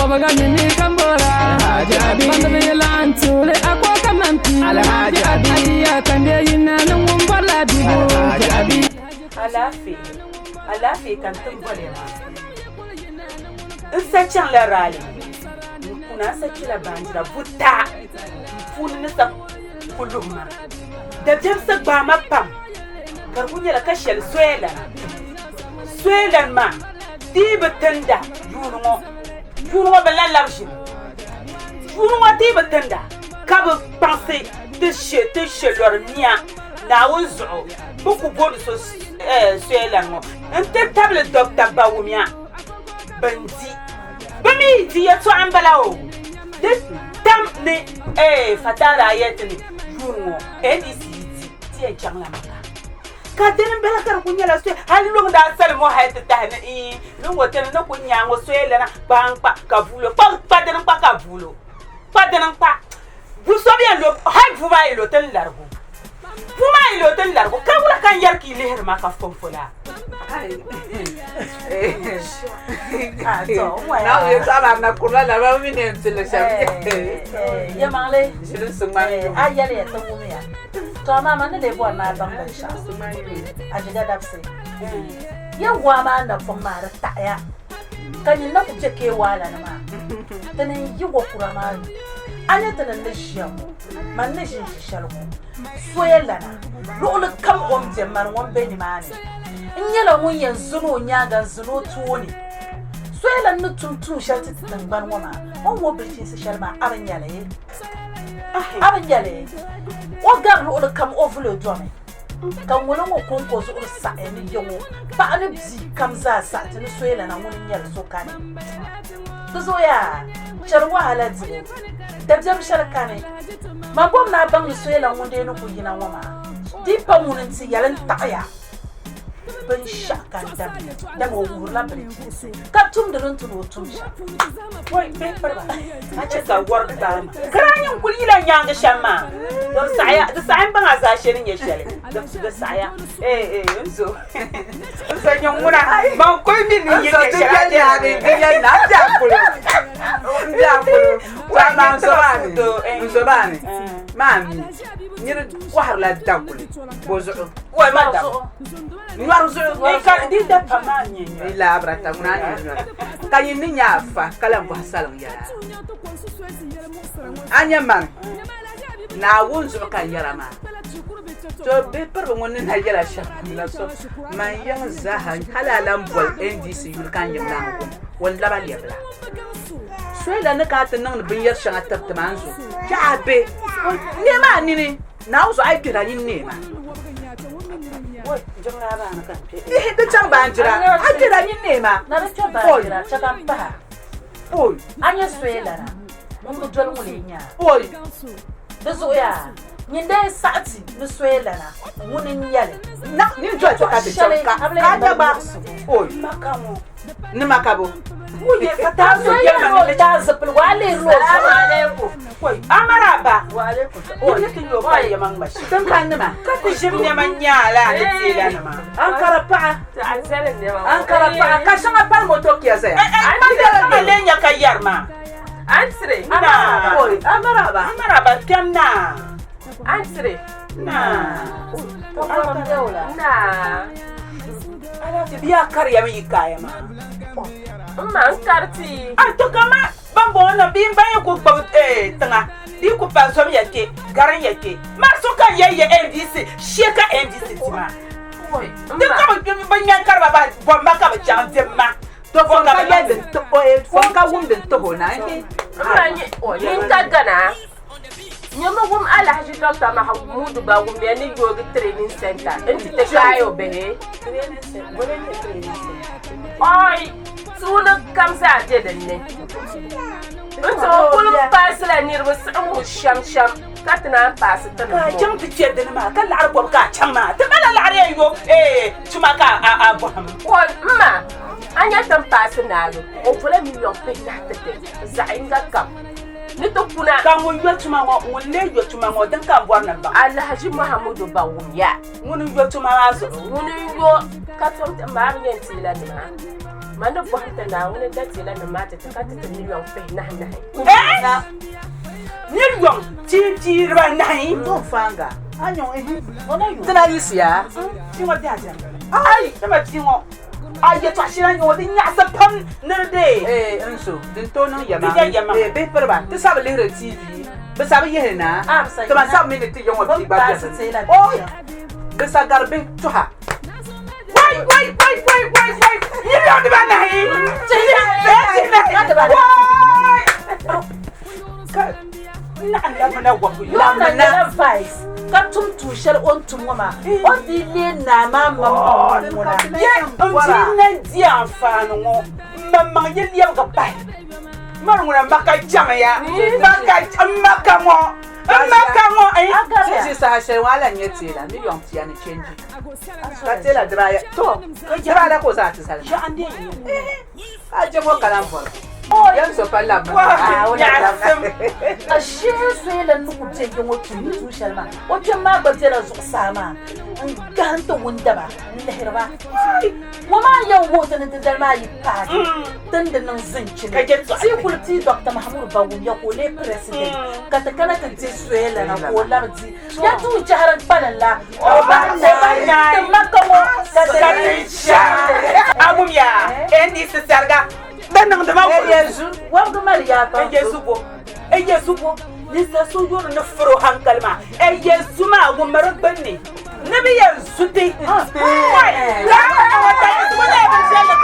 bagani kambora Alhaji Banda lantule akwa kamanti Alhaji Abi ya kande yina nungum bala dugo Alhaji Abi Alafi kan tumbole ma Isa chan la rali Kuna sa kila bandira buta Funi nisa kuluma Da jemsa ba mapam Karbunya la kashel Sweden ma Tiba tenda Junungo bela labshin Junungo tiba tenda Kabe pense te she lor nia Na wuzu Buku bodu so Sweden mo Nte table doctor bawumia Bandi Bami di yetu ambala o De tam ne fatara yetni Junungo NDC Tiye changla maka Kadin bela kar kunya la swe halung da sal mo hayta tahna lungo tan na kunya ngo swe la na bang pa kavulo pa den pa kavulo pa den pa bu so bien lo hay fuma ilo tan largo ka wala kan yar ki leher ma ka fonfola na yo sala na kula la ba mi ne tele ya male jilu sumani ayale to mu ya to mama ne de bo na bang da sha ajiga dapse yawa ma na fama da taya kan na ku je ke wala na ma tanin yi wa kurama anya tanin da shiyamu man ne shi shalku soyella na lolu kam on jamman won be ni mani in yala mun yanzu no nyaga zuno tuwo ne soyella nu tuntu shalti tan ban wama on wo birki su shalma aban yale o gar lolu kam ovulo dome kan wala mo konko zo sa eni yowo ba ani bi kam za sa tin soyella na mun yar so kane to zo ya charwa halati dabjam sharkane ma bom na bang soyella mun de no ku yina wama dipa mun ti yalan ta'ya ban shaka da mo wurla birki ka tum da runtu tum sha wai be farba a ce ga war da kranyin kulila nyanga shamma don saya da sayan ban azashirin ya shele da su da saya unzo sanyan mura ban koi min ni yake shara da ne na da kulo wa ma so bani mami nyir wahar la dakul bozo wai ma da Nuaru zo ka di da pamanye ila abrata munani kanyi ni nyafa kala mbo hasalam ya anya man na wunzu kan yara ma to be perbo ngoni na yara sha la so man yang zaha halalan bol NDC yul kan yamna ko walla bal yabla swela na ka tan nan bin yar shanga tabta manzo jabe ne ma ni na uzo ai kira ni ne ma jongna ba na kan da can ba jira ajira ni ne ma na da can ba jira ta kan ba oi anya swela na mun go jol mun nya oi da zo ya ni dai sati ni swela na mun nyale na ni jo to ka de ka anya ba oi makamo ni makabo Uye fata so ya ta zapul wale ro alaikum koi amaraba wa alaikum o yake yo ba ya man bashi dan kan ma ka ku jim ne man nyala da tsila na ma an karapa ta alsalan ne ma an karapa ka shanga par moto kiya sai an da malen ya kayar ma an sire na oi amaraba tamna an sire na to an daula na ala biya kar ya mi kaya ma man karti to kama bambo na bin bayan ku tanga di ku pansom yake garan yake mar so kan yayi NDC sheka NDC tima din kama banyan karba ba bomba ka ba jan demma to fon ka yadin to fon ka wundin to bona manye yin kagana nyama gum Alhaji Dr. Mahamudu ba gum ya ni yogi training center inti te kayo be oi suna kamsa je da ne to kullu pasla nirba samu sham katna pasu ta ka jam ti ce da ma kan lar ko ka chama ta bala lar yo tuma ka a boham ko ma anya tan pasu na lo o fula million pe na tete za inga kam ni to kuna kan won yo tuma won le yo tuma mo dan kan bor nan ba Alhaji Mahamudu ba wuya won yo tuma azo won yo ka to ta ma nyen tila ni ma Mana buat tanda wani dati la na mata ta kata ta miliyan fe nah. Million ti ba nahi to fanga anyo tana yisia ti wa dia dia ai tama ti wo ai to ashira nyo de nya sa pam nerde enso din to no yama be perba ti sabe le TV be sabe yehna to ma sabe minute yo wa ti ba dia oh be sa garbe to ha wai million de ba nahi ti ba na vice ka tum shel on tum ma on di le na ma ye on di na di afanu ngo mamma ye liam ga bai mar ngura maka jama ya maka ngo si sa she wala nyeti la million ti ani change ka tela draya to jira la ko za ta sala ja ande a je mo kalam fo yan so palla a shi sai la nuku je kin wato ni tushar ma wato ma ba je la zuwa ma an ganta wanda ba lahirba wa ma yau wata nan da ma yi fa dan da nan zan ci sai kulti Dr. Mahmud Bawu ya kole president ka ta kana ta je suela na ko lardi ya tu jaharan balalla o ba ta makamo ka ta sha amum ya endi se sarga dan nan da ma Yesu wa ga Maria ba Yesu bo ni sa so yo na furo hankal ma Yesu ma go maro banni nabi Yesu te wai la wa ta Yesu ne ba sai ka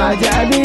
Ajabi